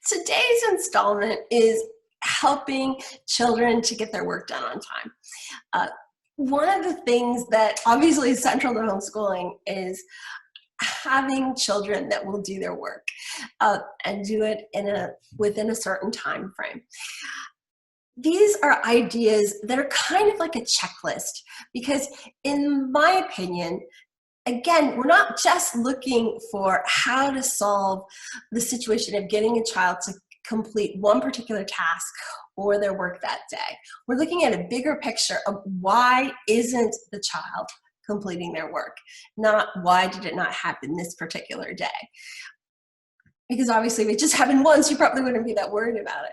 Today's installment is helping children to get their work done on time. Uh, One of the things that obviously is central to homeschooling is having children that will do their work and do it within a certain time frame. These are ideas that are kind of like a checklist because, in my opinion, again, we're not just looking for how to solve the situation of getting a child to complete one particular task or their work that day. We're looking at a bigger picture of why isn't the child completing their work, not why did it not happen this particular day. Because obviously if it just happened once, you probably wouldn't be that worried about it.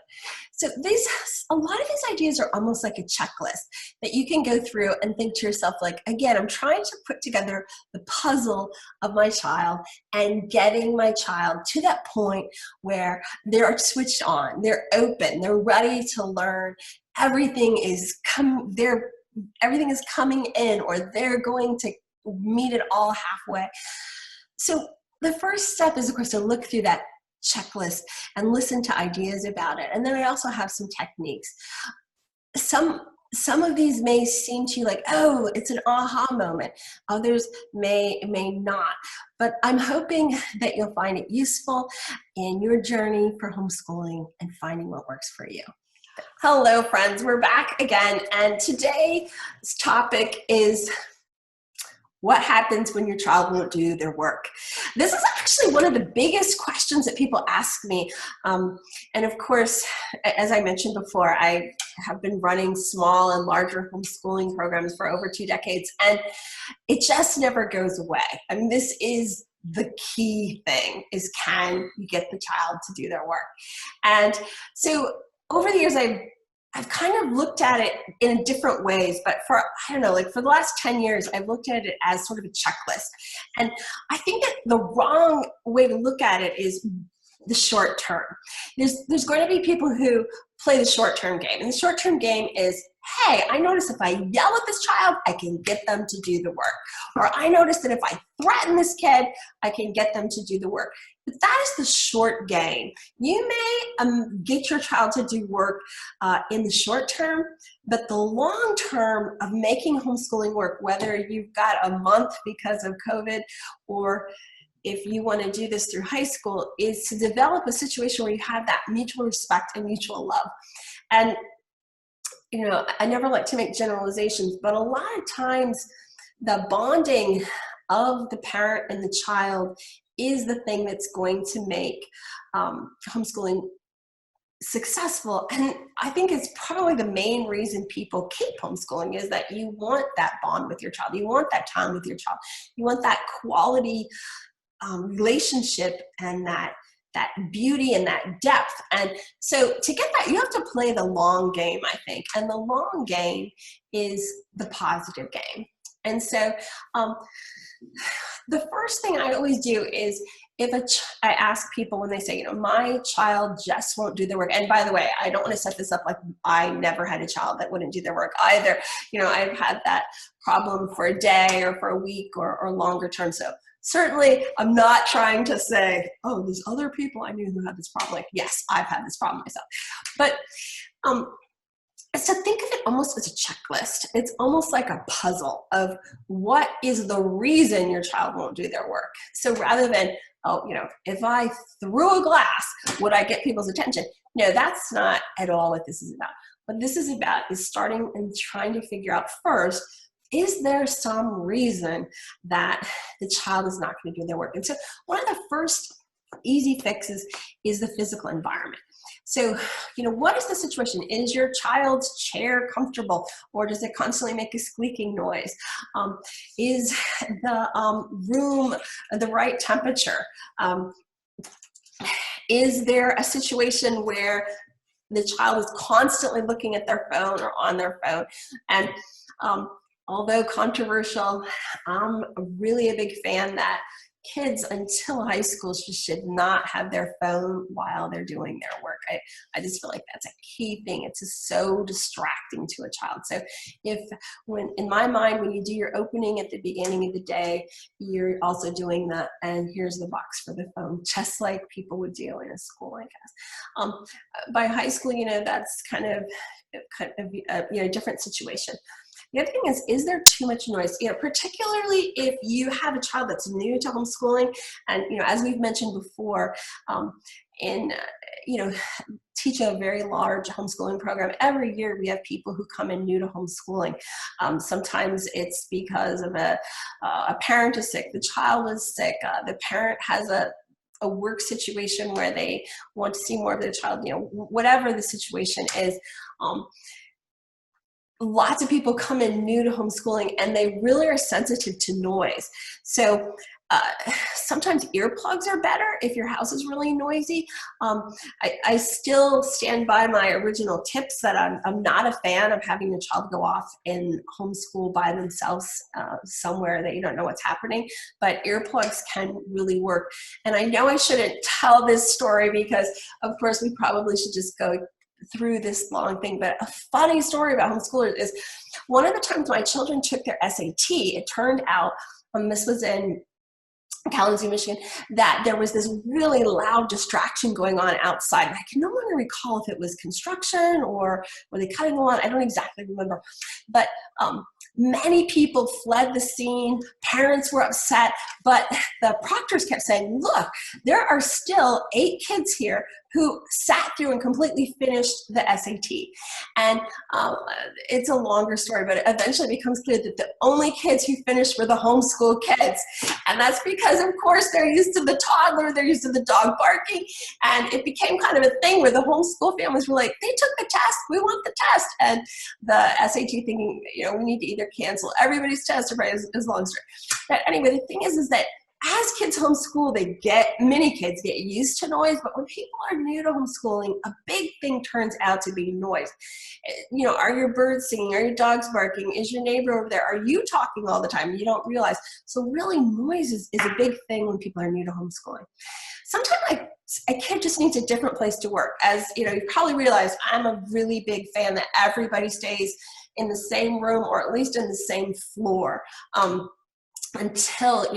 So a lot of these ideas are almost like a checklist that you can go through and think to yourself, like, again, I'm trying to put together the puzzle of my child and getting my child to that point where they're switched on, they're open, they're ready to learn. Everything is coming in, or they're going to meet it all halfway. So the first step is, of course, to look through that checklist and listen to ideas about it. And then I also have some techniques. Some of these may seem to you like, oh, it's an aha moment. Others may not. But I'm hoping that you'll find it useful in your journey for homeschooling and finding what works for you. Hello, friends. We're back again. And today's topic is what happens when your child won't do their work? This is actually one of the biggest questions that people ask me. And of course, as I mentioned before, I have been running small and larger homeschooling programs for over 2 decades, and it just never goes away. I mean, this is the key thing, is can you get the child to do their work? And so over the years, I've kind of looked at it in different ways, but for the last 10 years, I've looked at it as sort of a checklist. And I think that the wrong way to look at it is the short term. There's going to be people who play the short-term game. And the short-term game is, hey, I notice if I yell at this child, I can get them to do the work. Or I notice that if I threaten this kid, I can get them to do the work. But that is the short game. You may get your child to do work in the short term, but the long term of making homeschooling work, whether you've got a month because of COVID, or if you want to do this through high school, is to develop a situation where you have that mutual respect and mutual love. And I never like to make generalizations, but a lot of times the bonding of the parent and the child is the thing that's going to make homeschooling successful. And I think it's probably the main reason people keep homeschooling, is that you want that bond with your child. You want that time with your child. You want that quality relationship and that beauty and that depth. And so to get that, you have to play the long game, I think. And the long game is the positive game. And so the first thing I always do is, I ask people when they say, my child just won't do their work. And by the way, I don't want to set this up like I never had a child that wouldn't do their work either. I've had that problem for a day or for a week or longer term. So certainly I'm not trying to say, oh, there's other people I knew who had this problem. Like, yes, I've had this problem myself. But so think of it almost as a checklist. It's almost like a puzzle of what is the reason your child won't do their work. So rather than, if I threw a glass, would I get people's attention? No, that's not at all what this is about. What this is about is starting and trying to figure out first, is there some reason that the child is not going to do their work? And so one of the first easy fixes is the physical environment. So, what is the situation? Is your child's chair comfortable, or does it constantly make a squeaking noise? Is the room the right temperature? Is there a situation where the child is constantly looking at their phone or on their phone? And although controversial, I'm really a big fan that kids until high school should not have their phone while they're doing their work. I just feel like that's a key thing. It's just so distracting to a child. So in my mind, when you do your opening at the beginning of the day, you're also doing that, and here's the box for the phone, just like people would do in a school, I guess. By high school, that's kind of a different situation. The other thing is there too much noise? Particularly if you have a child that's new to homeschooling, and as we've mentioned before, teach a very large homeschooling program. Every year we have people who come in new to homeschooling. Sometimes it's because of a parent is sick, the child is sick, the parent has a work situation where they want to see more of their child, whatever the situation is. Lots of people come in new to homeschooling and they really are sensitive to noise. So sometimes earplugs are better if your house is really noisy. I still stand by my original tips that I'm not a fan of having the child go off and homeschool by themselves somewhere that you don't know what's happening, but earplugs can really work. And I know I shouldn't tell this story because, of course, we probably should just go through this long thing, but a funny story about homeschoolers is one of the times my children took their SAT, it turned out, this was in Kalamazoo, Michigan, that there was this really loud distraction going on outside. I can no longer recall if it was construction or were they cutting the lawn. I don't exactly remember. But many people fled the scene. Parents were upset. But the proctors kept saying, look, there are still 8 kids here who sat through and completely finished the SAT. And it's a longer story, but it eventually becomes clear that the only kids who finished were the homeschool kids. And that's because, of course, they're used to the toddler, they're used to the dog barking, and it became kind of a thing where the homeschool families were like, they took the test, we want the test. And the SAT thinking, we need to either cancel everybody's test or as long story. But anyway, the thing is that as kids homeschool, many kids get used to noise, but when people are new to homeschooling, a big thing turns out to be noise. Are your birds singing? Are your dogs barking? Is your neighbor over there? Are you talking all the time? You don't realize. So really noise is a big thing when people are new to homeschooling. Sometimes a kid just needs a different place to work. As you probably realize, I'm a really big fan that everybody stays in the same room or at least in the same floor. Until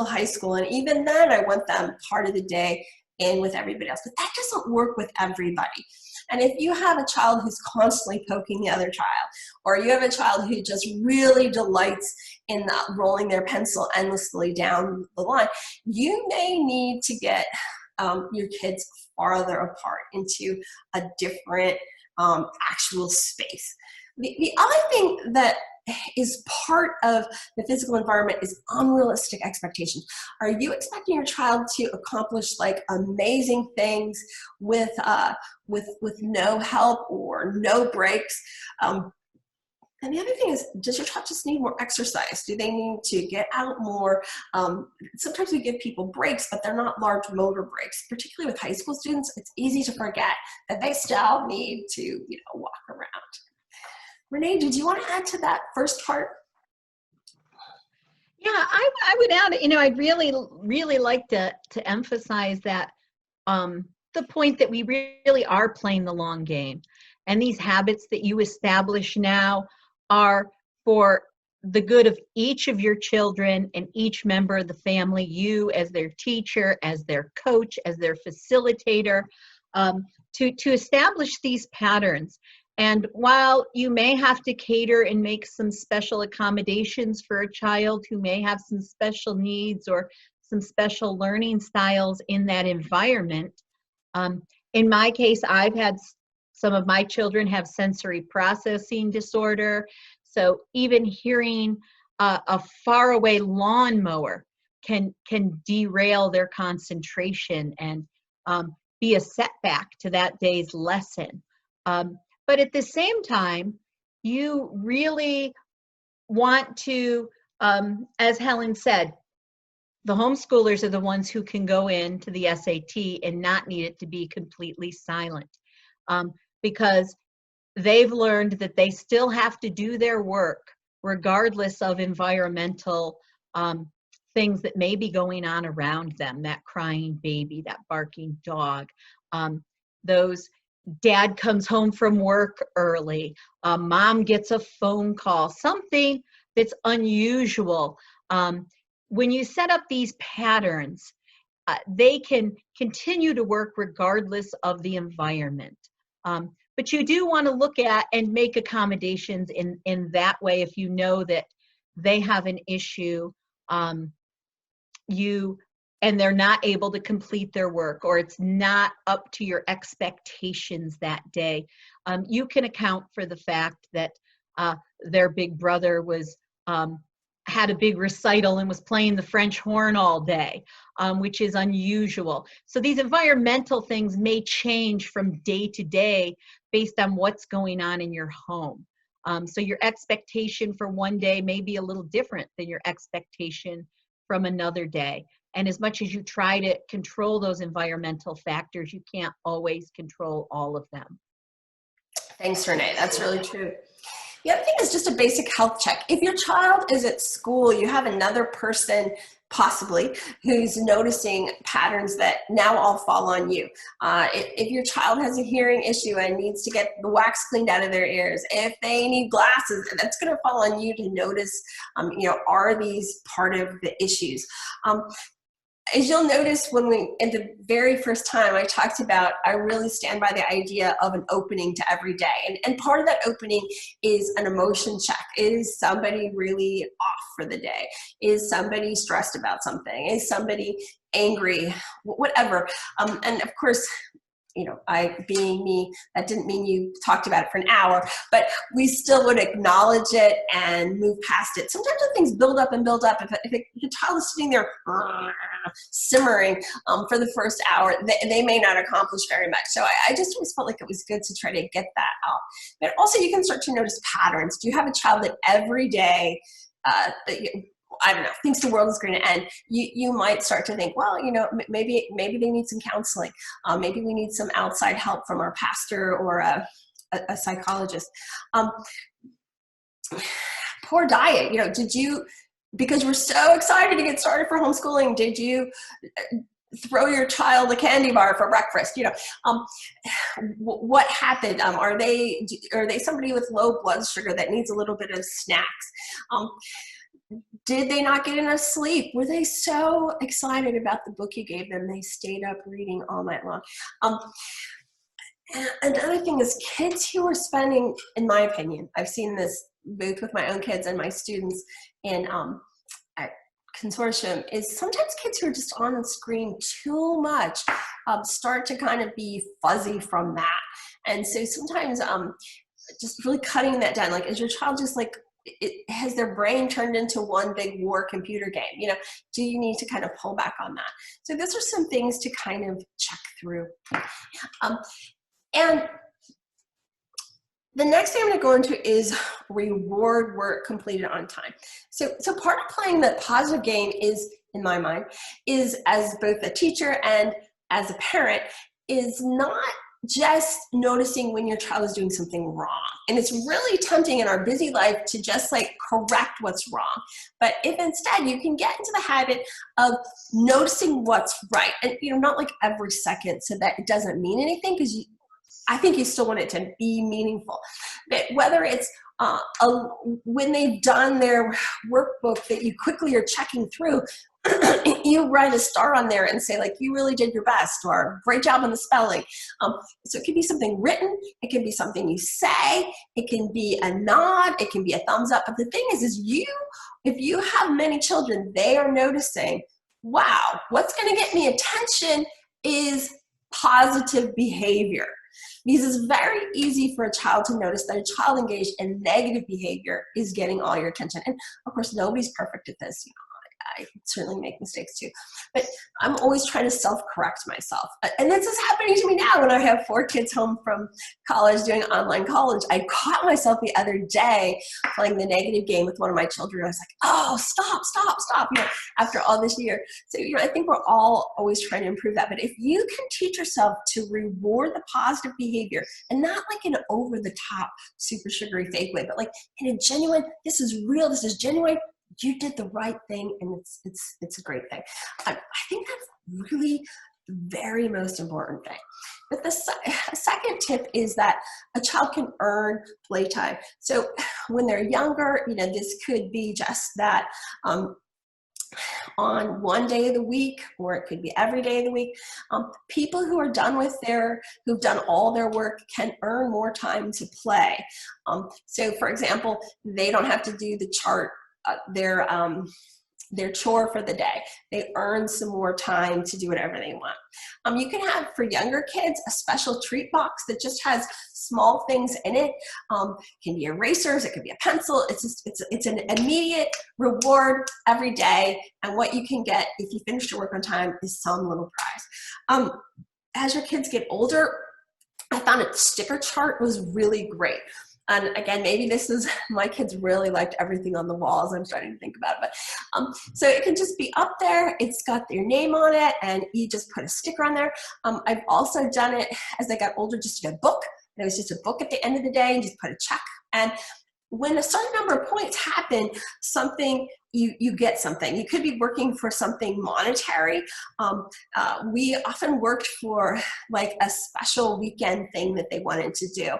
high school. And even then I want them part of the day in with everybody else, but that doesn't work with everybody. And if you have a child who's constantly poking the other child, or you have a child who just really delights in rolling their pencil endlessly down the line, you may need to get your kids farther apart into a different actual space. The other thing that is part of the physical environment is unrealistic expectations. Are you expecting your child to accomplish like amazing things with no help or no breaks? And the other thing is, does your child just need more exercise? Do they need to get out more? Sometimes we give people breaks, but they're not large motor breaks. Particularly with high school students, it's easy to forget that they still need to walk around. Renee, did you want to add to that first part? Yeah, I would add, I'd really like to emphasize that the point that we really are playing the long game. And these habits that you establish now are for the good of each of your children and each member of the family, you as their teacher, as their coach, as their facilitator, to establish these patterns. And while you may have to cater and make some special accommodations for a child who may have some special needs or some special learning styles in that environment, in my case, I've had some of my children have sensory processing disorder. So even hearing a faraway lawnmower can derail their concentration and be a setback to that day's lesson. But at the same time, you really want to, as Helen said, the homeschoolers are the ones who can go into the SAT and not need it to be completely silent, because they've learned that they still have to do their work regardless of environmental things that may be going on around them, that crying baby, that barking dog, those dad comes home from work early, mom gets a phone call, something that's unusual. When you set up these patterns, they can continue to work regardless of the environment. But you do want to look at and make accommodations in that way if you know that they have an issue, and they're not able to complete their work, or it's not up to your expectations that day. You can account for the fact that their big brother was had a big recital and was playing the French horn all day, which is unusual. So these environmental things may change from day to day based on what's going on in your home. So your expectation for one day may be a little different than your expectation from another day. And as much as you try to control those environmental factors, you can't always control all of them. Thanks, Renee. That's really true. The other thing is just a basic health check. If your child is at school, you have another person possibly who's noticing patterns that now all fall on you. If your child has a hearing issue and needs to get the wax cleaned out of their ears, if they need glasses, that's going to fall on you to notice, are these part of the issues? As you'll notice in the very first time I talked about, I really stand by the idea of an opening to every day. And part of that opening is an emotion check. Is somebody really off for the day? Is somebody stressed about something? Is somebody angry? Whatever. And of course, I being me, that didn't mean you talked about it for an hour, but we still would acknowledge it and move past it. Sometimes when things build up and build up, if the child is sitting there simmering for the first hour, they may not accomplish very much. So I just always felt like it was good to try to get that out. But also you can start to notice patterns. Do you have a child that every day, I don't know, thinks the world is going to end? You might start to think, well, maybe they need some counseling. Maybe we need some outside help from our pastor or a psychologist. Poor diet. Did you, because we're so excited to get started for homeschooling, did you throw your child a candy bar for breakfast? What happened? Are they somebody with low blood sugar that needs a little bit of snacks? Did they not get enough sleep? Were they so excited about the book you gave them they stayed up reading all night long? Another thing is kids who are spending, in my opinion, I've seen this both with my own kids and my students in at consortium, is sometimes kids who are just on the screen too much start to kind of be fuzzy from that. And so sometimes just really cutting that down, like, is your child just like, has their brain turned into one big war computer game? Do you need to kind of pull back on that? So those are some things to kind of check through. And the next thing I'm going to go into is reward work completed on time. So part of playing the positive game is, in my mind, is as both a teacher and as a parent, is not just noticing when your child is doing something wrong. And it's really tempting in our busy life to just like correct what's wrong. But if instead you can get into the habit of noticing what's right, and not like every second so that it doesn't mean anything, because I think you still want it to be meaningful. But whether it's when they've done their workbook that you quickly are checking through, you write a star on there and say, like, you really did your best, or great job on the spelling. So it can be something written, it can be something you say, it can be a nod, it can be a thumbs up. But the thing is if you have many children, they are noticing, wow, what's going to get me attention is positive behavior. Because it's very easy for a child to notice that a child engaged in negative behavior is getting all your attention. And of course, nobody's perfect at this. I certainly make mistakes too, but I'm always trying to self-correct myself. And this is happening to me now when I have 4 kids home from college doing online college. I caught myself the other day playing the negative game with one of my children. I was like, oh, stop, after all this year. So, I think we're all always trying to improve that. But if you can teach yourself to reward the positive behavior, and not like in an over the top, super sugary fake way, but like in a genuine, this is real, this is genuine, you did the right thing, and it's a great thing. I think that's really the very most important thing. But the second tip is that a child can earn playtime. So when they're younger, this could be just that on one day of the week, or it could be every day of the week. People who are done who've done all their work can earn more time to play. So for example, they don't have to do the chart, their chore for the day. They earn some more time to do whatever they want. You can have, for younger kids, a special treat box that just has small things in it. It can be erasers, it could be a pencil. It's an immediate reward every day, and what you can get if you finish your work on time is some little prize. As your kids get older, I found a sticker chart was really great. And again, maybe this is, my kids really liked everything on the walls. I'm starting to think about it. But so it can just be up there. It's got their name on it, and you just put a sticker on there. I've also done it as I got older, just to get a book. And it was just a book at the end of the day, and just put a check. And when a certain number of points happen, you get something. You could be working for something monetary. We often worked for like a special weekend thing that they wanted to do.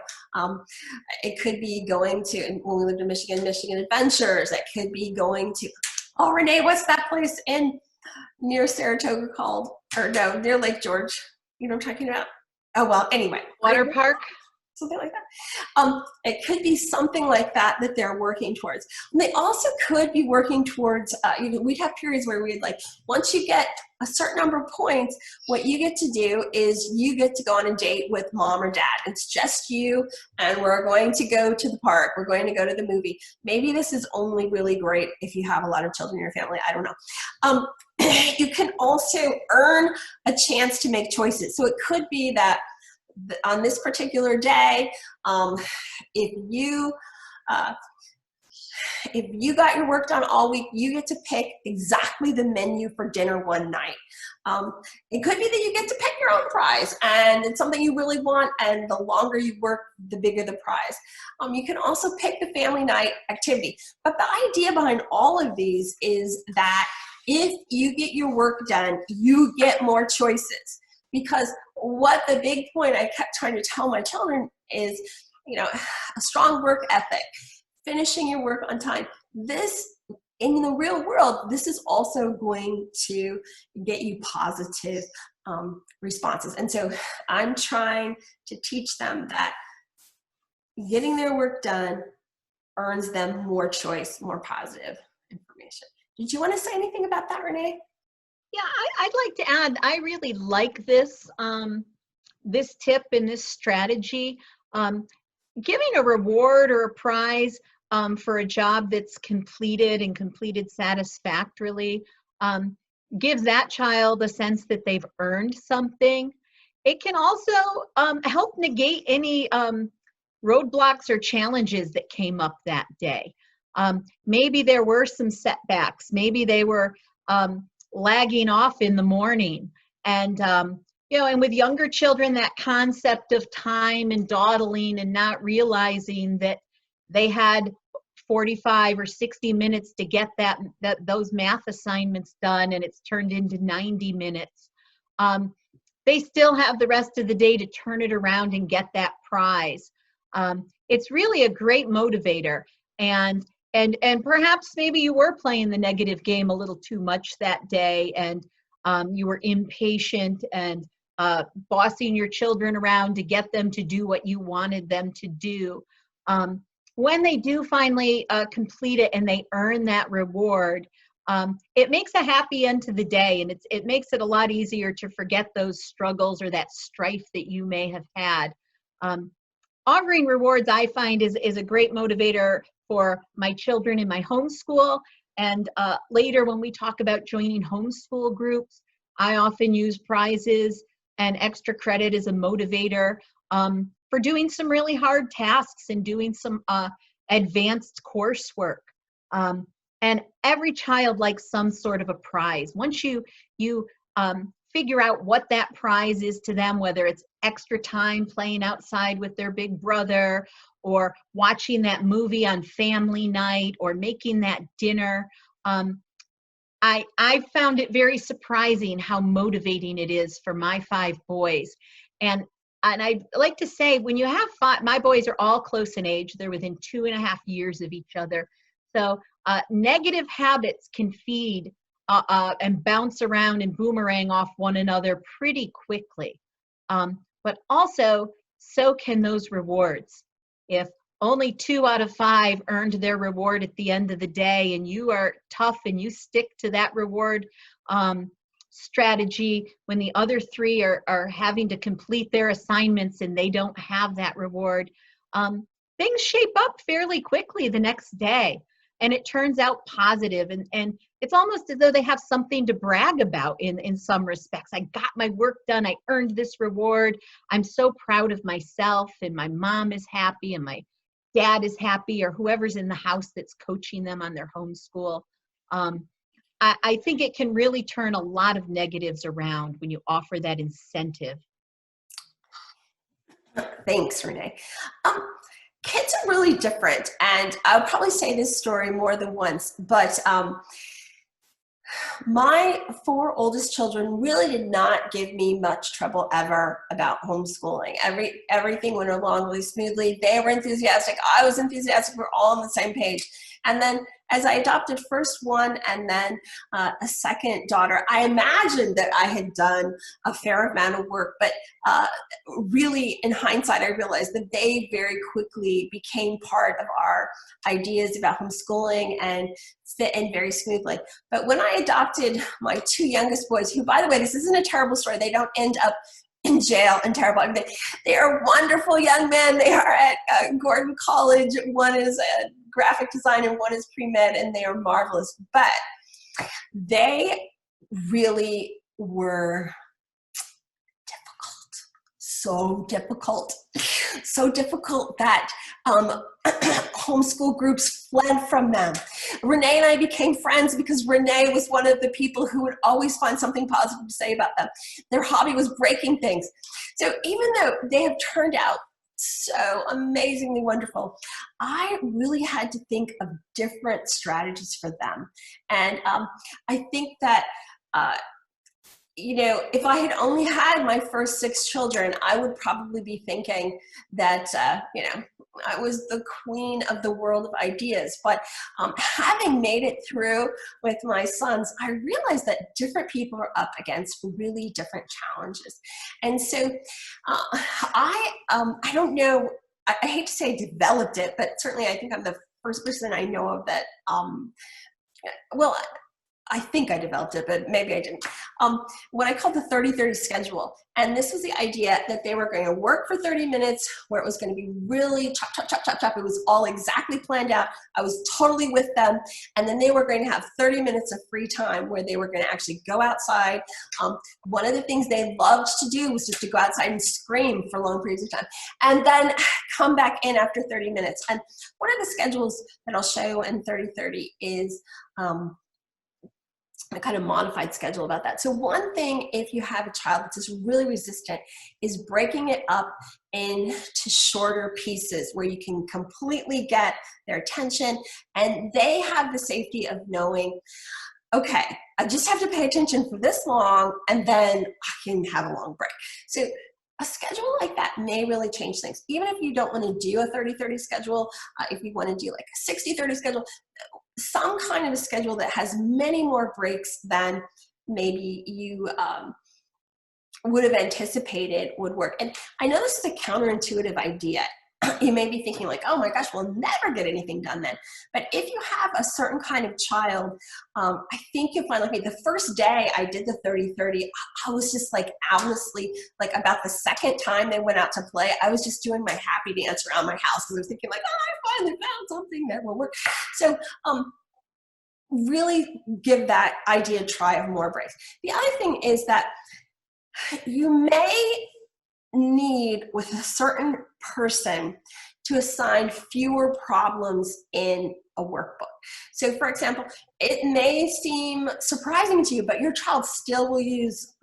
It could be going to, when we lived in Michigan Adventures. It could be going to, oh, Renee, what's that place near Saratoga called? Or no, near Lake George. You know what I'm talking about? Oh, well, anyway. Water park? Something like that. It could be something like that they're working towards. And they also could be working towards, we'd have periods where we'd like, once you get a certain number of points, what you get to do is you get to go on a date with mom or dad. It's just you, and we're going to go to the park. We're going to go to the movie. Maybe this is only really great if you have a lot of children in your family. I don't know. You can also earn a chance to make choices. So it could be that on this particular day, if you got your work done all week, you get to pick exactly the menu for dinner one night. It could be that you get to pick your own prize, and it's something you really want, and the longer you work, the bigger the prize. You can also pick the family night activity. But the idea behind all of these is that if you get your work done, you get more choices. Because what the big point I kept trying to tell my children is, a strong work ethic, finishing your work on time. This, in the real world, this is also going to get you positive responses. And so I'm trying to teach them that getting their work done earns them more choice, more positive information. Did you want to say anything about that, Renee? Yeah, I'd like to add, I really like this, this tip and this strategy. Giving a reward or a prize for a job that's completed and completed satisfactorily gives that child a sense that they've earned something. It can also help negate any roadblocks or challenges that came up that day. Maybe there were some setbacks. Maybe they were lagging off in the morning, and and with younger children, that concept of time and dawdling and not realizing that they had 45 or 60 minutes to get those math assignments done, and it's turned into 90 minutes. They still have the rest of the day to turn it around and get that prize. It's really a great motivator, and perhaps maybe you were playing the negative game a little too much that day, and you were impatient and bossing your children around to get them to do what you wanted them to do. When they do finally complete it and they earn that reward, it makes a happy end to the day, and it makes it a lot easier to forget those struggles or that strife that you may have had. Offering rewards, I find, is a great motivator for my children in my homeschool. And later, when we talk about joining homeschool groups, I often use prizes and extra credit as a motivator for doing some really hard tasks and doing some advanced coursework. And every child likes some sort of a prize. Once you figure out what that prize is to them, whether it's extra time playing outside with their big brother, or watching that movie on family night, or making that dinner, I found it very surprising how motivating it is for my 5 boys. And I'd like to say, when you have 5, my boys are all close in age. They're within 2.5 years of each other. So negative habits can feed and bounce around and boomerang off one another pretty quickly. But also, so can those rewards. If only 2 out of 5 earned their reward at the end of the day, and you are tough and you stick to that reward strategy when the other 3 are having to complete their assignments and they don't have that reward, things shape up fairly quickly the next day. And it turns out positive, and it's almost as though they have something to brag about in some respects. I got my work done, I earned this reward, I'm so proud of myself, and my mom is happy, and my dad is happy, or whoever's in the house that's coaching them on their homeschool. I think it can really turn a lot of negatives around when you offer that incentive. Thanks, Renee. Kids are really different, and I'll probably say this story more than once, but my 4 oldest children really did not give me much trouble ever about homeschooling. Everything went along really smoothly. They were enthusiastic. I was enthusiastic. We're all on the same page. And then as I adopted first one and then a second daughter, I imagined that I had done a fair amount of work, but really in hindsight, I realized that they very quickly became part of our ideas about homeschooling and fit in very smoothly. But when I adopted my 2 youngest boys, who, by the way, this isn't a terrible story, they don't end up in jail and terrible. I mean, they are wonderful young men. They are at Gordon College. One is a graphic design and one is pre-med, and they are marvelous. But they really were so difficult that homeschool groups fled from them. Renee and I became friends because Renee was one of the people who would always find something positive to say about them. Their hobby was breaking things. So even though they have turned out so amazingly wonderful, I really had to think of different strategies for them. And I think that if I had only had my first 6 children, I would probably be thinking that, I was the queen of the world of ideas. But having made it through with my sons, I realized that different people are up against really different challenges. And so I don't know, I hate to say developed it, but certainly I think I'm the first person I know of that, I think I developed it, but maybe I didn't. What I called the 30-30 schedule. And this was the idea that they were going to work for 30 minutes where it was going to be really chop, chop, chop, chop, chop. It was all exactly planned out. I was totally with them. And then they were going to have 30 minutes of free time where they were going to actually go outside. One of the things they loved to do was just to go outside and scream for long periods of time and then come back in after 30 minutes. And one of the schedules that I'll show in 30-30 is a kind of modified schedule about that. So one thing, if you have a child that's just really resistant, is breaking it up into shorter pieces where you can completely get their attention, and they have the safety of knowing, okay, I just have to pay attention for this long, and then I can have a long break. So a schedule like that may really change things. Even if you don't want to do a 30-30 schedule, if you want to do like a 60-30 schedule, some kind of a schedule that has many more breaks than maybe you would have anticipated would work. And I know this is a counterintuitive idea. You may be thinking like, oh my gosh, we'll never get anything done then. But if you have a certain kind of child, I think you'll find, like me, the first day I did the 30-30, I was just like honestly, like about the second time they went out to play, I was just doing my happy dance around my house because I was thinking like, oh, I finally found something that will work. So really give that idea a try of more breaks. The other thing is that you may need, with a certain person, to assign fewer problems in a workbook. So for example, it may seem surprising to you, but your child still will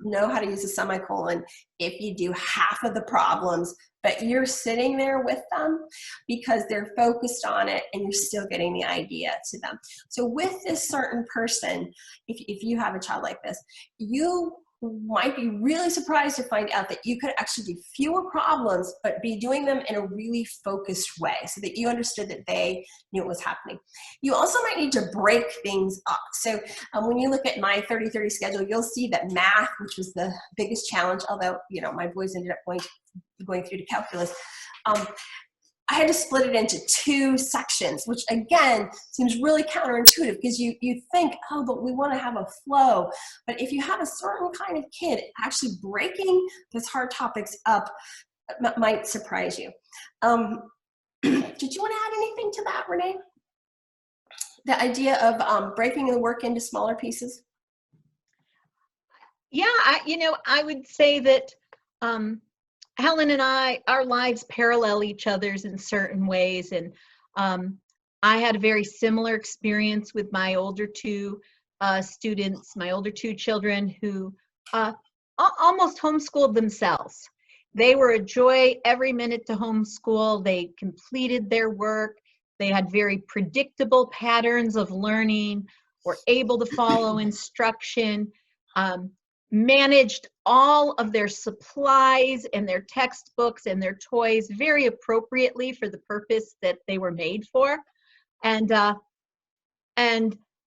know how to use a semicolon if you do half of the problems, but you're sitting there with them because they're focused on it and you're still getting the idea to them. So with this certain person, if you have a child like this, you might be really surprised to find out that you could actually do fewer problems, but be doing them in a really focused way so that you understood that they knew what was happening. You also might need to break things up. So when you look at my 30-30 schedule, you'll see that math, which was the biggest challenge, although, my boys ended up going through to calculus, I had to split it into 2 sections, which again seems really counterintuitive because you think, oh, but we want to have a flow. But if you have a certain kind of kid, actually breaking those hard topics up might surprise you. Did you want to add anything to that, Renee? The idea of breaking the work into smaller pieces? Yeah, I would say that Helen and our lives parallel each other's in certain ways. And I had a very similar experience with my older 2 students, my older 2 children who almost homeschooled themselves. They were a joy every minute to homeschool. They completed their work. They had very predictable patterns of learning, were able to follow instruction, managed all of their supplies and their textbooks and their toys very appropriately for the purpose that they were made for. And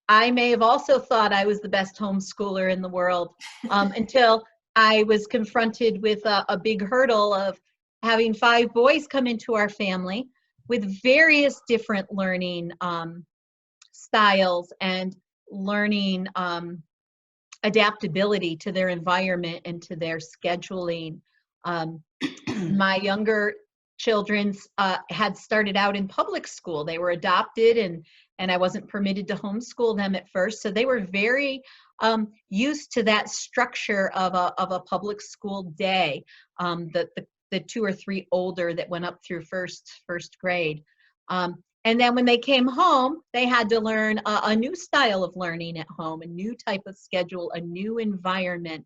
I may have also thought I was the best homeschooler in the world until I was confronted with a big hurdle of having 5 boys come into our family with various different learning styles and learning adaptability to their environment and to their scheduling. My younger children had started out in public school. They were adopted and I wasn't permitted to homeschool them at first. So they were very used to that structure of a public school day, the 2 or 3 older that went up through first grade. And then when they came home, they had to learn a new style of learning at home, a new type of schedule, a new environment.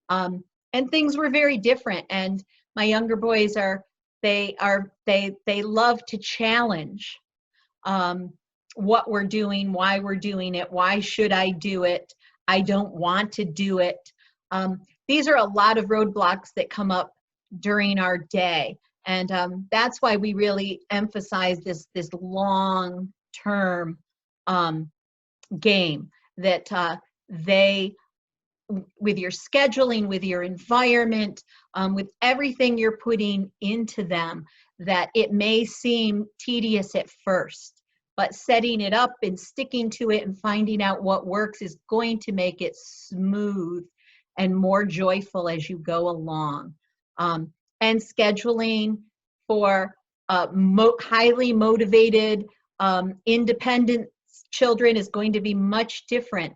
And things were very different. And my younger boys they love to challenge what we're doing, why we're doing it, why should I do it? I don't want to do it. These are a lot of roadblocks that come up during our day. And that's why we really emphasize this long-term game that they, with your scheduling, with your environment, with everything you're putting into them, that it may seem tedious at first, but setting it up and sticking to it and finding out what works is going to make it smooth and more joyful as you go along. And scheduling for highly motivated, independent children is going to be much different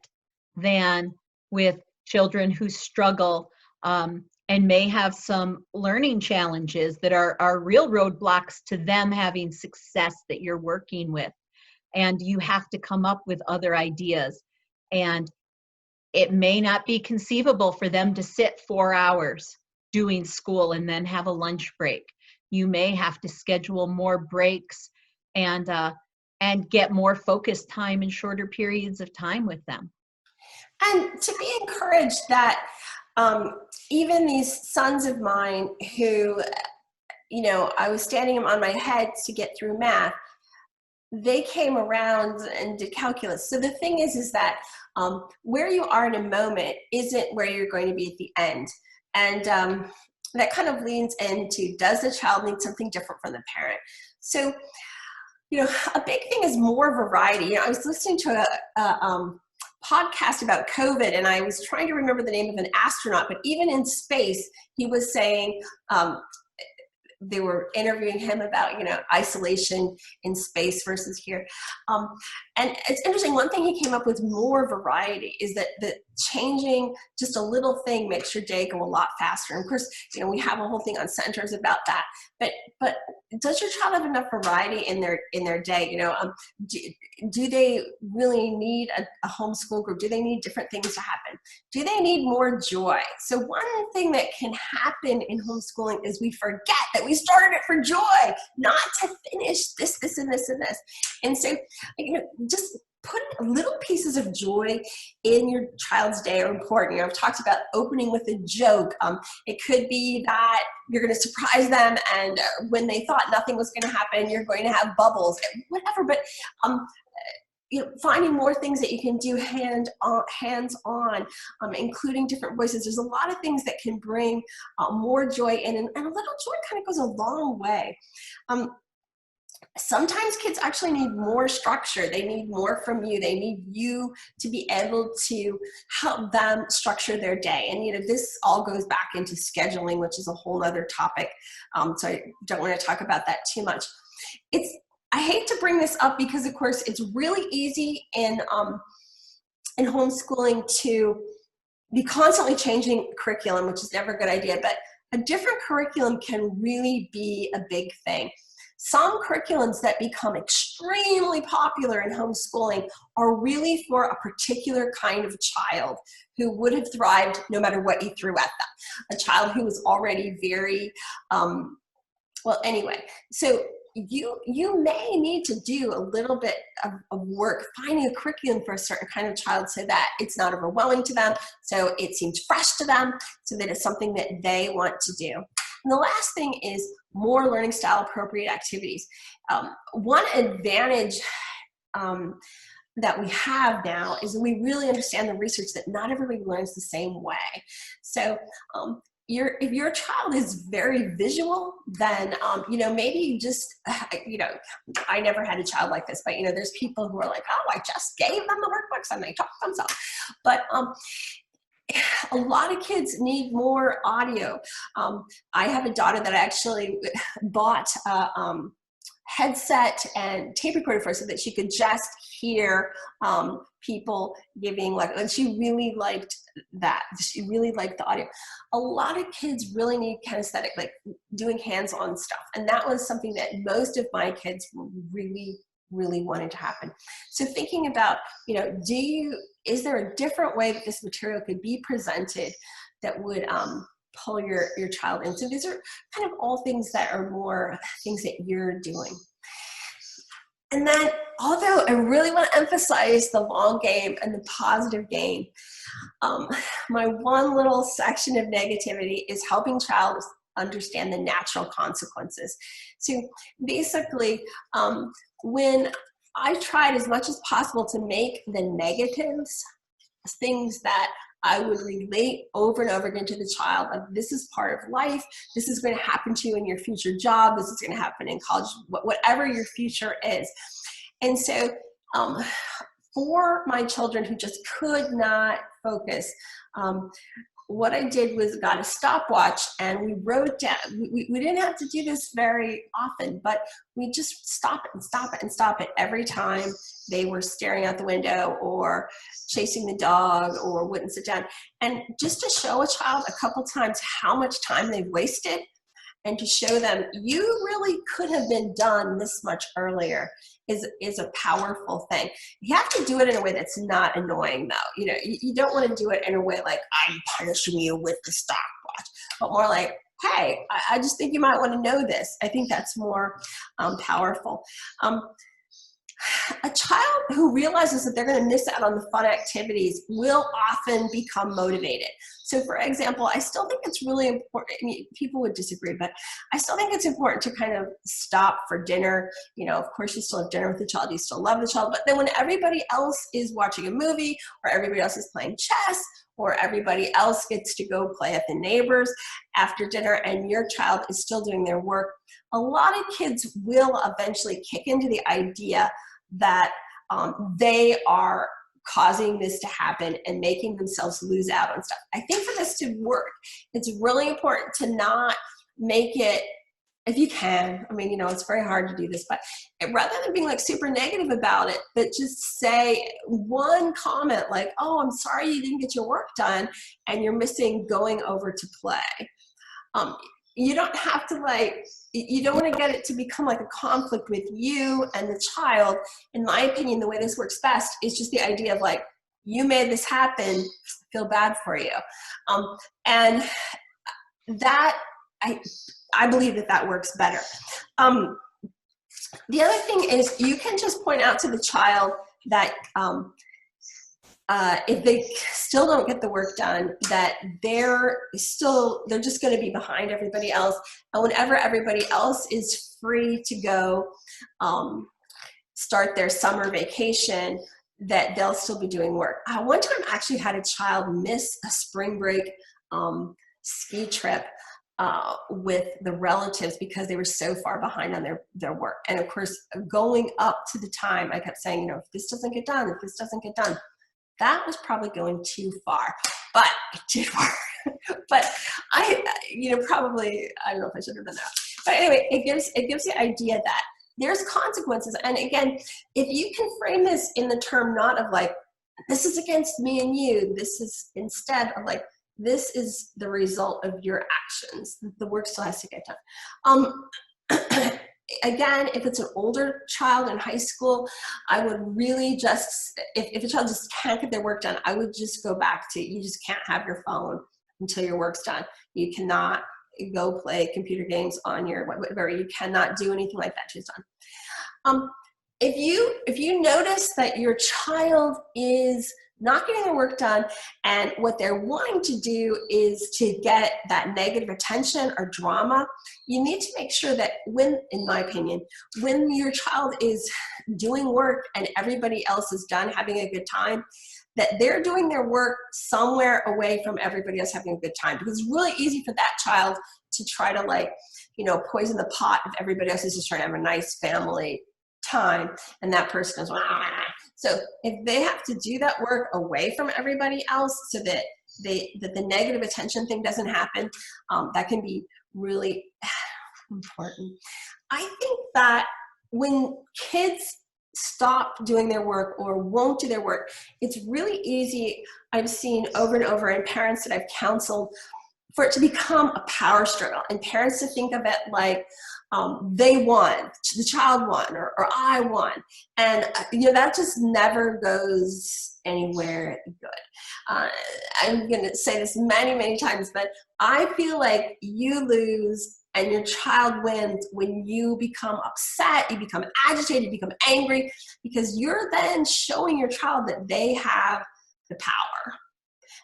than with children who struggle and may have some learning challenges that are real roadblocks to them having success that you're working with. And you have to come up with other ideas. And it may not be conceivable for them to sit 4 hours doing school and then have a lunch break. You may have to schedule more breaks and get more focused time in shorter periods of time with them. And to be encouraged that even these sons of mine who, I was standing them on my head to get through math, they came around and did calculus. So the thing is that where you are in a moment isn't where you're going to be at the end. And that kind of leans into, does the child need something different from the parent? So, a big thing is more variety. I was listening to a podcast about COVID, and I was trying to remember the name of an astronaut, but even in space, he was saying they were interviewing him about, isolation in space versus here. And it's interesting, one thing he came up with, more variety, is that changing just a little thing makes your day go a lot faster. And of course, we have a whole thing on centers about that. But does your child have enough variety in their day? Do they really need a homeschool group? Do they need different things to happen? Do they need more joy? So one thing that can happen in homeschooling is we forget that we started it for joy, not to finish this, and this, and this. And so, just put little pieces of joy in your child's day are important. I've talked about opening with a joke. It could be that you're going to surprise them, and when they thought nothing was going to happen, you're going to have bubbles, whatever. But finding more things that you can do hands-on, including different voices. There's a lot of things that can bring more joy in, and a little joy kind of goes a long way. Sometimes kids actually need more structure. They need more from you. They need you to be able to help them structure their day. And, this all goes back into scheduling, which is a whole other topic. So I don't want to talk about that too much. I hate to bring this up because, of course, it's really easy in homeschooling to be constantly changing curriculum, which is never a good idea. But a different curriculum can really be a big thing. Some curriculums that become extremely popular in homeschooling are really for a particular kind of child who would have thrived no matter what you threw at them. A child who was already very, anyway. So you may need to do a little bit of work finding a curriculum for a certain kind of child so that it's not overwhelming to them, so it seems fresh to them, so that it's something that they want to do. And the last thing is more learning style appropriate activities. One advantage that we have now is that we really understand the research that not everybody learns the same way. So if your child is very visual, then maybe you just I never had a child like this, but there's people who are like, oh, I just gave them the workbooks and they taught themselves. But a lot of kids need more audio. I have a daughter that I actually bought a headset and tape recorder for, so that she could just hear people giving, and she really liked that. She really liked the audio. A lot of kids really need kinesthetic, doing hands-on stuff. And that was something that most of my kids were really wanted to happen. So thinking about, is there a different way that this material could be presented that would pull your child in? So these are kind of all things that are more things that you're doing. And then, although I really want to emphasize the long game and the positive game, my one little section of negativity is helping child understand the natural consequences. So basically, when I tried as much as possible to make the negatives things that I would relate over and over again to the child, of this is part of life, this is going to happen to you in your future job, this is going to happen in college, whatever your future is. And so for my children who just could not focus, what I did was got a stopwatch, and we wrote down, we didn't have to do this very often, but we just stop it and stop it and stop it every time they were staring out the window or chasing the dog or wouldn't sit down. And just to show a child a couple times how much time they've wasted, and to show them you really could have been done this much earlier is a powerful thing. You have to do it in a way that's not annoying, though. You don't want to do it in a way like, I'm punishing you with the stopwatch, but more like, hey, I just think you might want to know this. I think that's more powerful. A child who realizes that they're going to miss out on the fun activities will often become motivated. So for example, I still think it's really important, people would disagree, but I still think it's important to kind of stop for dinner. Of course you still have dinner with the child, you still love the child, but then when everybody else is watching a movie, or everybody else is playing chess, or everybody else gets to go play at the neighbors after dinner, and your child is still doing their work, a lot of kids will eventually kick into the idea that they are causing this to happen and making themselves lose out on stuff. I think for this to work, it's really important to not make it if you can, I mean, it's very hard to do this, but rather than being like super negative about it, but just say one comment like, oh, I'm sorry you didn't get your work done and you're missing going over to play. You don't have to you don't want to get it to become like a conflict with you and the child. In my opinion, the way this works best is just the idea of like, you made this happen, I feel bad for you. And that, I believe that works better. The other thing is you can just point out to the child that if they still don't get the work done, that they're just going to be behind everybody else. And whenever everybody else is free to go start their summer vacation, that they'll still be doing work. One time I actually had a child miss a spring break ski trip with the relatives because they were so far behind on their work. And of course, going up to the time, I kept saying, if this doesn't get done, that was probably going too far, but it did work. But I probably, I don't know if I should have done that. But anyway, it gives the idea that there's consequences. And again, if you can frame this in the term not of like, this is against me and you, this is instead of like, this is the result of your actions. The work still has to get done. Again, if it's an older child in high school, I would really just, if a child just can't get their work done, I would just go back to, you just can't have your phone until your work's done. You cannot go play computer games on your whatever. You cannot do anything like that till it's done. If you notice that your child is not getting their work done and what they're wanting to do is to get that negative attention or drama, you need to make sure that in my opinion, when your child is doing work and everybody else is done having a good time, that they're doing their work somewhere away from everybody else having a good time. Because it's really easy for that child to try to poison the pot if everybody else is just trying to have a nice family time and that person is so if they have to do that work away from everybody else so that the negative attention thing doesn't happen, that can be really important. I think that when kids stop doing their work or won't do their work, it's really easy, I've seen over and over in parents that I've counseled, for it to become a power struggle and parents to think of it like they won, the child won, or I won. And that just never goes anywhere good. I'm going to say this many, many times, but I feel like you lose and your child wins when you become upset, you become agitated, you become angry, because you're then showing your child that they have the power.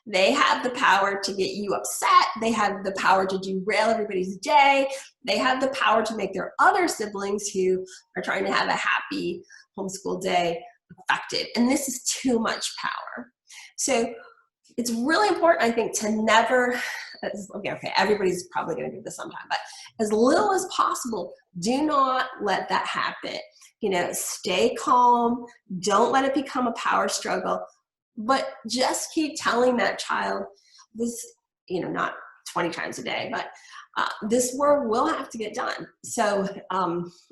They have the power to get you upset. They have the power to derail everybody's day. They have the power to make their other siblings who are trying to have a happy homeschool day affected. And this is too much power. So it's really important, I think, to never, okay, everybody's probably going to do this sometime, but as little as possible, do not let that happen. Stay calm. Don't let it become a power struggle. But just keep telling that child this, not 20 times a day, but this work will have to get done. So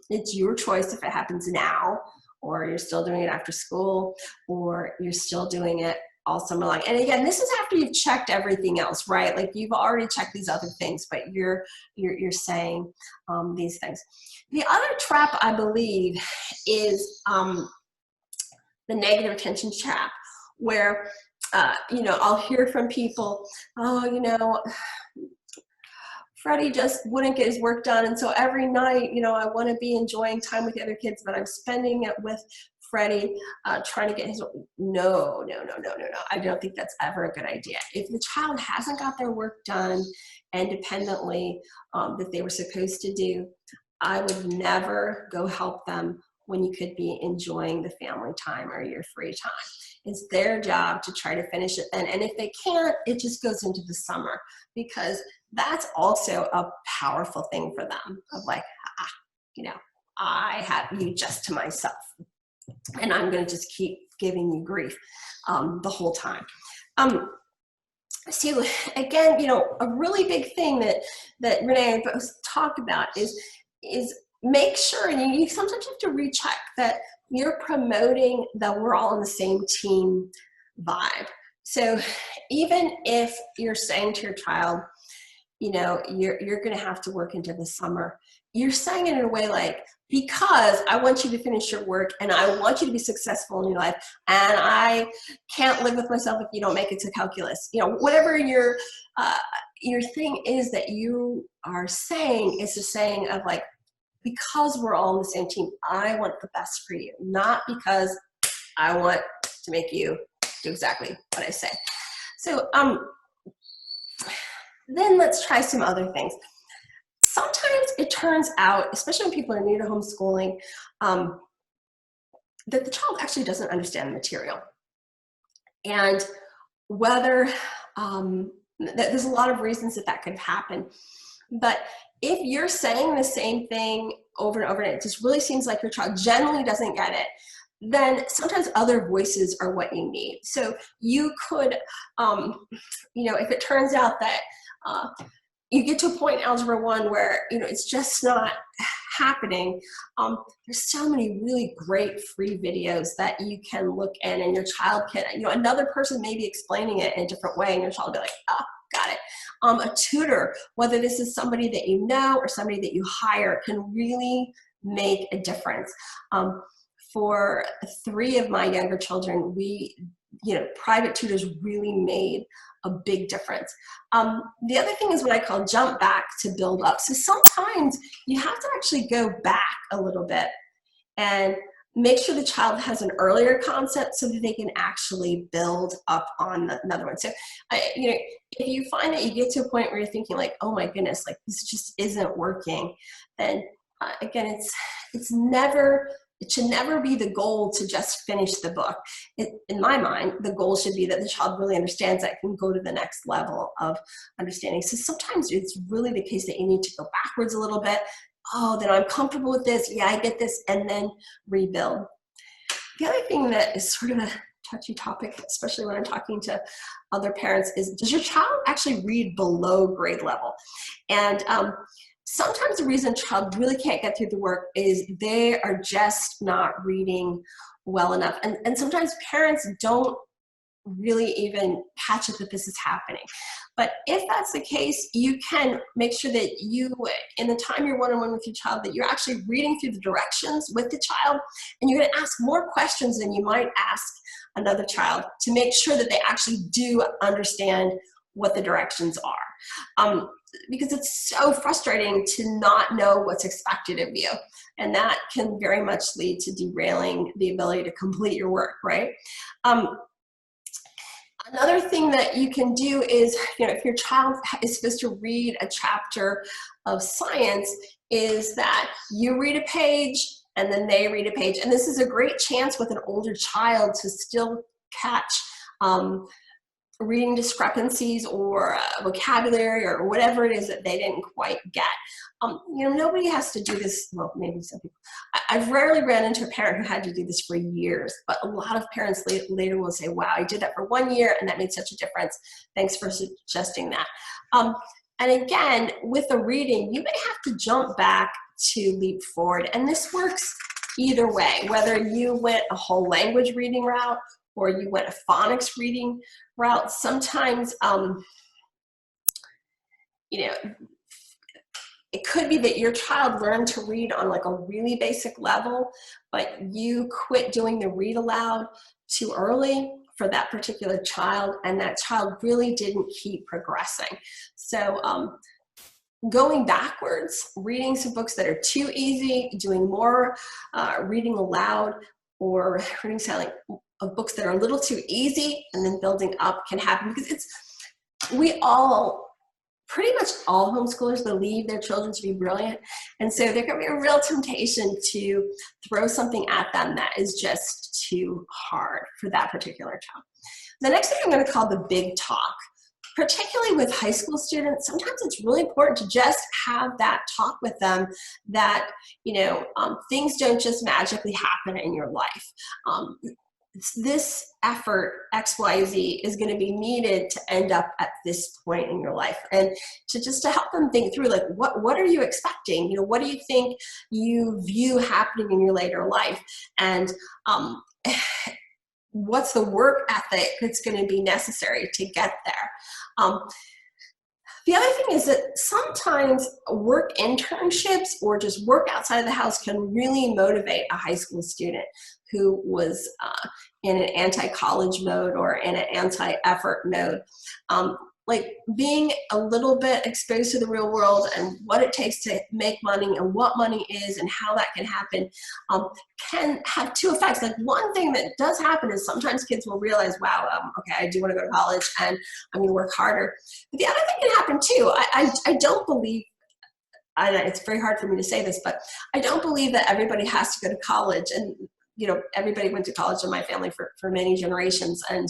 it's your choice if it happens now, or you're still doing it after school, or you're still doing it all summer long. And again, this is after you've checked everything else, right? Like you've already checked these other things, but you're saying these things. The other trap, I believe, is the negative attention trap, where, I'll hear from people, Freddie just wouldn't get his work done. And so every night, I want to be enjoying time with the other kids, but I'm spending it with Freddie trying to get his, no. I don't think that's ever a good idea. If the child hasn't got their work done independently that they were supposed to do, I would never go help them when you could be enjoying the family time or your free time. It's their job to try to finish it then. And if they can't, it just goes into the summer, because that's also a powerful thing for them of like, I have you just to myself and I'm going to just keep giving you grief the whole time. So again, a really big thing that Renee and I both talk about is is make sure, and you sometimes have to recheck that you're promoting that we're all on the same team vibe. So even if you're saying to your child, you know, you're going to have to work into the summer, you're saying it in a way like, because I want you to finish your work and I want you to be successful in your life, and I can't live with myself if you don't make it to calculus. You know, whatever your thing is that you are saying is a saying of like, because we're all on the same team, I want the best for you, not because I want to make you do exactly what I say. So then let's try some other things. Sometimes it turns out, especially when people are new to homeschooling, that the child actually doesn't understand the material. And whether, there's a lot of reasons that could happen. But if you're saying the same thing over and over, and it just really seems like your child generally doesn't get it, then sometimes other voices are what you need. So you could, you know, if it turns out that you get to a point in Algebra 1 where, you know, it's just not happening, there's so many really great free videos that you can look in, and your child can, you know, another person may be explaining it in a different way, and your child will be like, oh, got it. A tutor, whether this is somebody that you know or somebody that you hire, can really make a difference. For 3 of my younger children, you know, private tutors really made a big difference. The other thing is what I call jump back to build up. So sometimes you have to actually go back a little bit and make sure the child has an earlier concept so that they can actually build up on another one. So, you know, if you find that you get to a point where you're thinking like, oh my goodness, like this just isn't working, then again, it should never be the goal to just finish the book. In my mind, the goal should be that the child really understands that can go to the next level of understanding. So sometimes it's really the case that you need to go backwards a little bit. Oh, then I'm comfortable with this. Yeah, I get this, and then rebuild. The other thing that is sort of a touchy topic, especially when I'm talking to other parents, is does your child actually read below grade level? And sometimes the reason a child really can't get through the work is they are just not reading well enough. And sometimes parents don't really even catch it that this is happening. But if that's the case, you can make sure that you, in the time you're one-on-one with your child, that you're actually reading through the directions with the child, and you're going to ask more questions than you might ask another child to make sure that they actually do understand what the directions are. Because it's so frustrating to not know what's expected of you. And that can very much lead to derailing the ability to complete your work, right? Another thing that you can do is, you know, if your child is supposed to read a chapter of science, is that you read a page and then they read a page. And this is a great chance with an older child to still catch reading discrepancies or vocabulary or whatever it is that they didn't quite get. You know, nobody has to do this. Well, maybe some people. I've rarely ran into a parent who had to do this for years, but a lot of parents later will say, wow, I did that for 1 year and that made such a difference. Thanks for suggesting that. And again, with the reading, you may have to jump back to leap forward. And this works either way, whether you went a whole language reading route or you went a phonics reading route. Sometimes, you know, it could be that your child learned to read on like a really basic level, but you quit doing the read aloud too early for that particular child, and that child really didn't keep progressing. So going backwards, reading some books that are too easy, doing more reading aloud, or reading silent of books that are a little too easy, and then building up can happen, because pretty much all homeschoolers believe their children to be brilliant. And so there can be a real temptation to throw something at them that is just too hard for that particular child. The next thing I'm going to call the big talk. Particularly with high school students, sometimes it's really important to just have that talk with them that, you know, things don't just magically happen in your life. this effort, XYZ, is going to be needed to end up at this point in your life. And to help them think through, like, what are you expecting? What do you think you view happening in your later life? And what's the work ethic that's going to be necessary to get there? The other thing is that sometimes work internships or just work outside of the house can really motivate a high school student who was in an anti-college mode or in an anti-effort mode. Like being a little bit exposed to the real world and what it takes to make money and what money is and how that can happen can have two effects. Like one thing that does happen is sometimes kids will realize, wow, okay, I do want to go to college and I'm going to work harder. But the other thing can happen too. I don't believe, and it's very hard for me to say this, but I don't believe that everybody has to go to college. And everybody went to college in my family for many generations. And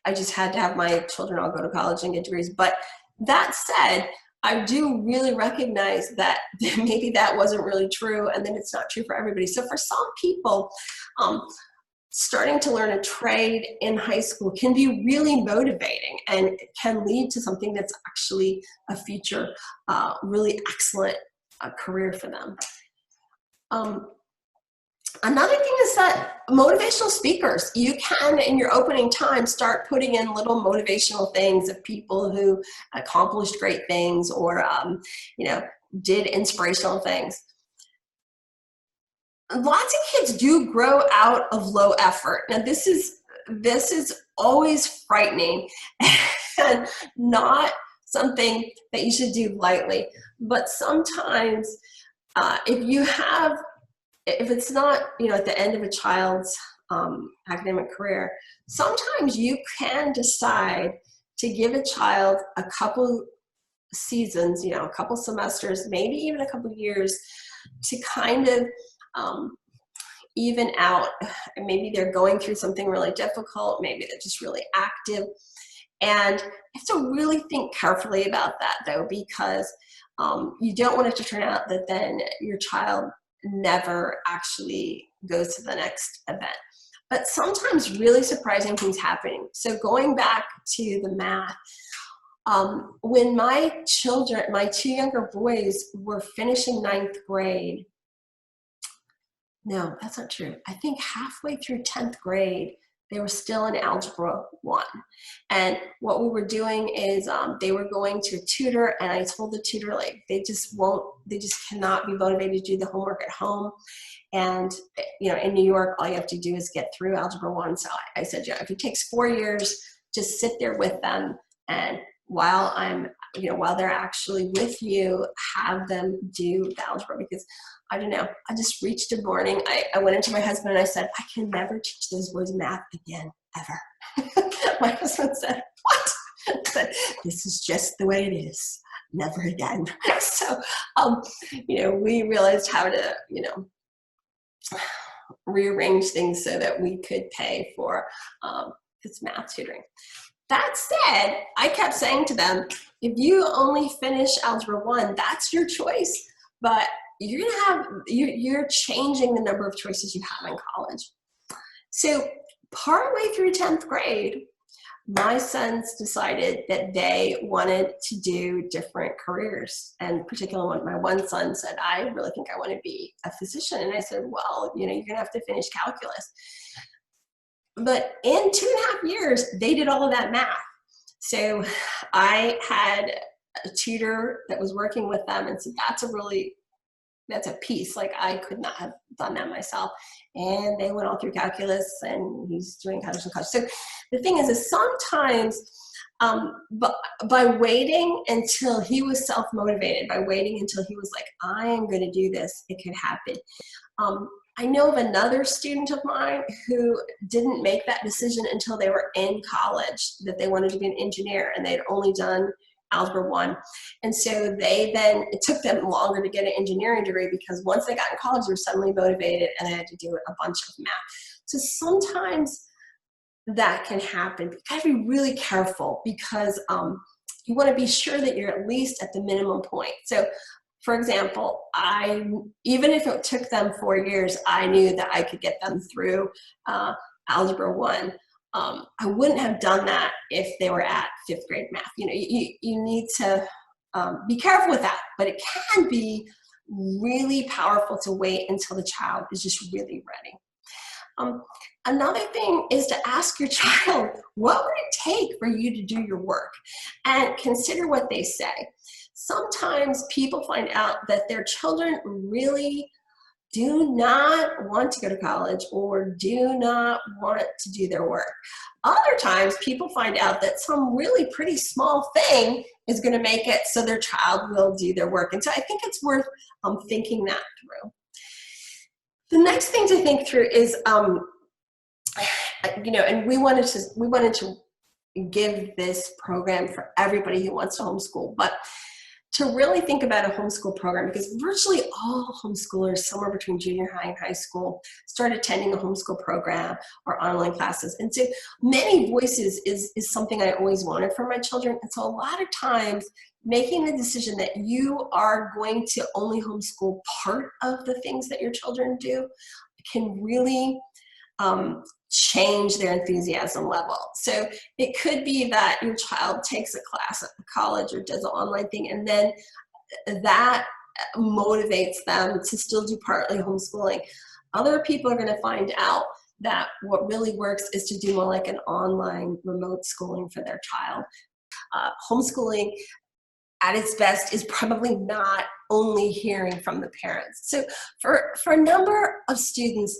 I just had to have my children all go to college and get degrees. But that said, I do really recognize that maybe that wasn't really true and then it's not true for everybody. So for some people, starting to learn a trade in high school can be really motivating and can lead to something that's actually a future, really excellent career for them. Another thing is that motivational speakers, you can, in your opening time, start putting in little motivational things of people who accomplished great things or, did inspirational things. Lots of kids do grow out of low effort. Now, this is always frightening and not something that you should do lightly. But sometimes if it's not, at the end of a child's academic career, sometimes you can decide to give a child a couple seasons, a couple semesters, maybe even a couple years to kind of even out. Maybe they're going through something really difficult. Maybe they're just really active. And you have to really think carefully about that, though, because you don't want it to turn out that then your child never actually goes to the next event. But sometimes really surprising things happening. So going back to the math, when my two younger boys were finishing 9th grade, no, that's not true. I think halfway through 10th grade, they were still in Algebra 1. And what we were doing is they were going to a tutor, and I told the tutor, like, they just cannot be motivated to do the homework at home. And, in New York, all you have to do is get through Algebra 1. So I said, if it takes 4 years, just sit there with them. And while they're actually with you, have them do the algebra, because I don't know, I just reached a morning. I went into my husband and I said, I can never teach those boys math again, ever. My husband said, what? I said, this is just the way it is. Never again. So, we realized how to, rearrange things so that we could pay for this math tutoring. That said, I kept saying to them, if you only finish Algebra 1, that's your choice, but you're changing the number of choices you have in college. So partway through 10th grade, my sons decided that they wanted to do different careers. And particularly my one son said, I really think I want to be a physician. And I said, well, you're going to have to finish calculus. But in 2.5 years, they did all of that math. So I had a tutor that was working with them and said, that's a piece. Like, I could not have done that myself. And they went all through calculus, and he's doing calculus in college. So the thing is sometimes but by waiting until he was self-motivated, by waiting until he was like, I am going to do this, it could happen. I know of another student of mine who didn't make that decision until they were in college, that they wanted to be an engineer, and they'd only done Algebra 1. And so it took them longer to get an engineering degree, because once they got in college, they were suddenly motivated and they had to do a bunch of math. So sometimes that can happen. But you gotta be really careful, because you want to be sure that you're at least at the minimum point. So For example, even if it took them 4 years, I knew that I could get them through Algebra 1. I wouldn't have done that if they were at 5th grade math. You need to be careful with that, but it can be really powerful to wait until the child is just really ready. Another thing is to ask your child, what would it take for you to do your work? And consider what they say. Sometimes people find out that their children really do not want to go to college or do not want to do their work. Other times people find out that some really pretty small thing is going to make it so their child will do their work. And so I think it's worth thinking that through. The next thing to think through is, and we wanted to give this program for everybody who wants to homeschool, but to really think about a homeschool program, because virtually all homeschoolers somewhere between junior high and high school start attending a homeschool program or online classes. And so many voices is something I always wanted for my children. And so a lot of times making the decision that you are going to only homeschool part of the things that your children do can really change their enthusiasm level. So it could be that your child takes a class at college or does an online thing, and then that motivates them to still do partly homeschooling. Other people are going to find out that what really works is to do more like an online remote schooling for their child. Homeschooling at its best is probably not only hearing from the parents. So for a number of students,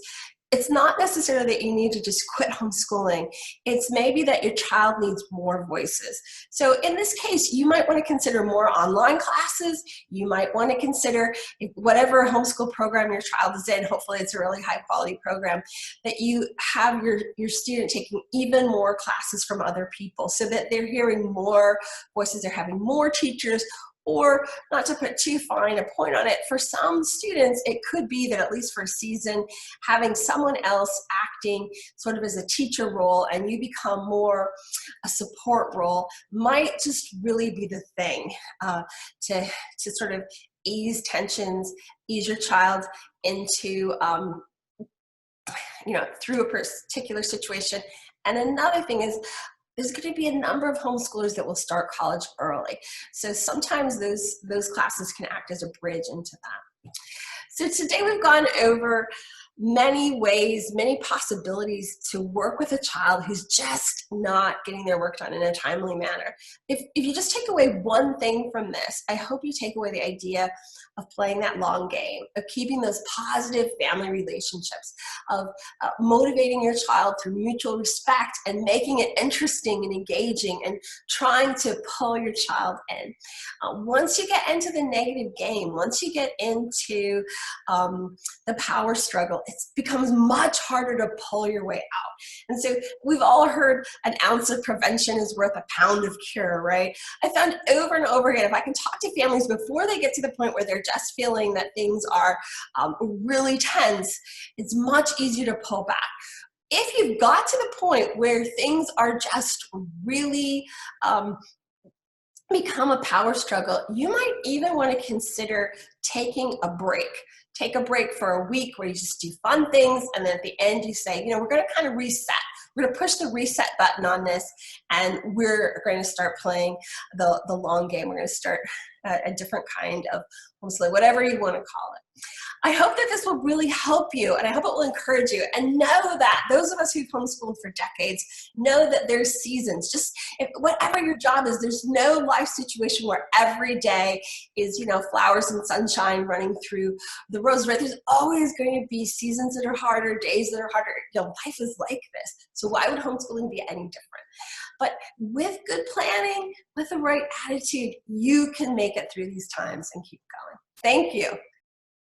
it's not necessarily that you need to just quit homeschooling. It's maybe that your child needs more voices. So in this case, you might want to consider more online classes. You might want to consider whatever homeschool program your child is in, hopefully it's a really high quality program, that you have your student taking even more classes from other people so that they're hearing more voices, they're having more teachers. Or, not to put too fine a point on it, for some students, it could be that at least for a season, having someone else acting sort of as a teacher role and you become more a support role might just really be the thing to sort of ease tensions, ease your child into, through a particular situation. And another thing is, there's going to be a number of homeschoolers that will start college early. So sometimes those classes can act as a bridge into that. So today we've gone over many ways, many possibilities to work with a child who's just not getting their work done in a timely manner. If you just take away one thing from this, I hope you take away the idea of playing that long game, of keeping those positive family relationships, of motivating your child through mutual respect and making it interesting and engaging and trying to pull your child in. Once you get into the negative game, once you get into the power struggle, it becomes much harder to pull your way out. And so we've all heard an ounce of prevention is worth a pound of cure, right? I found over and over again, if I can talk to families before they get to the point where they're just feeling that things are really tense, it's much easier to pull back. If you've got to the point where things are just really become a power struggle, you might even want to consider taking a break. Take a break for a week where you just do fun things, and then at the end you say, we're going to kind of reset. We're going to push the reset button on this, and we're going to start playing the long game. We're going to start a different kind of homeschooling, whatever you want to call it. I hope that this will really help you, and I hope it will encourage you. And know that those of us who've homeschooled for decades know that there's seasons. Just whatever your job is, there's no life situation where every day is, flowers and sunshine running through the roses, right? There's always going to be seasons that are harder, days that are harder. Life is like this. So why would homeschooling be any different? But with good planning, with the right attitude, you can make it through these times and keep going. Thank you.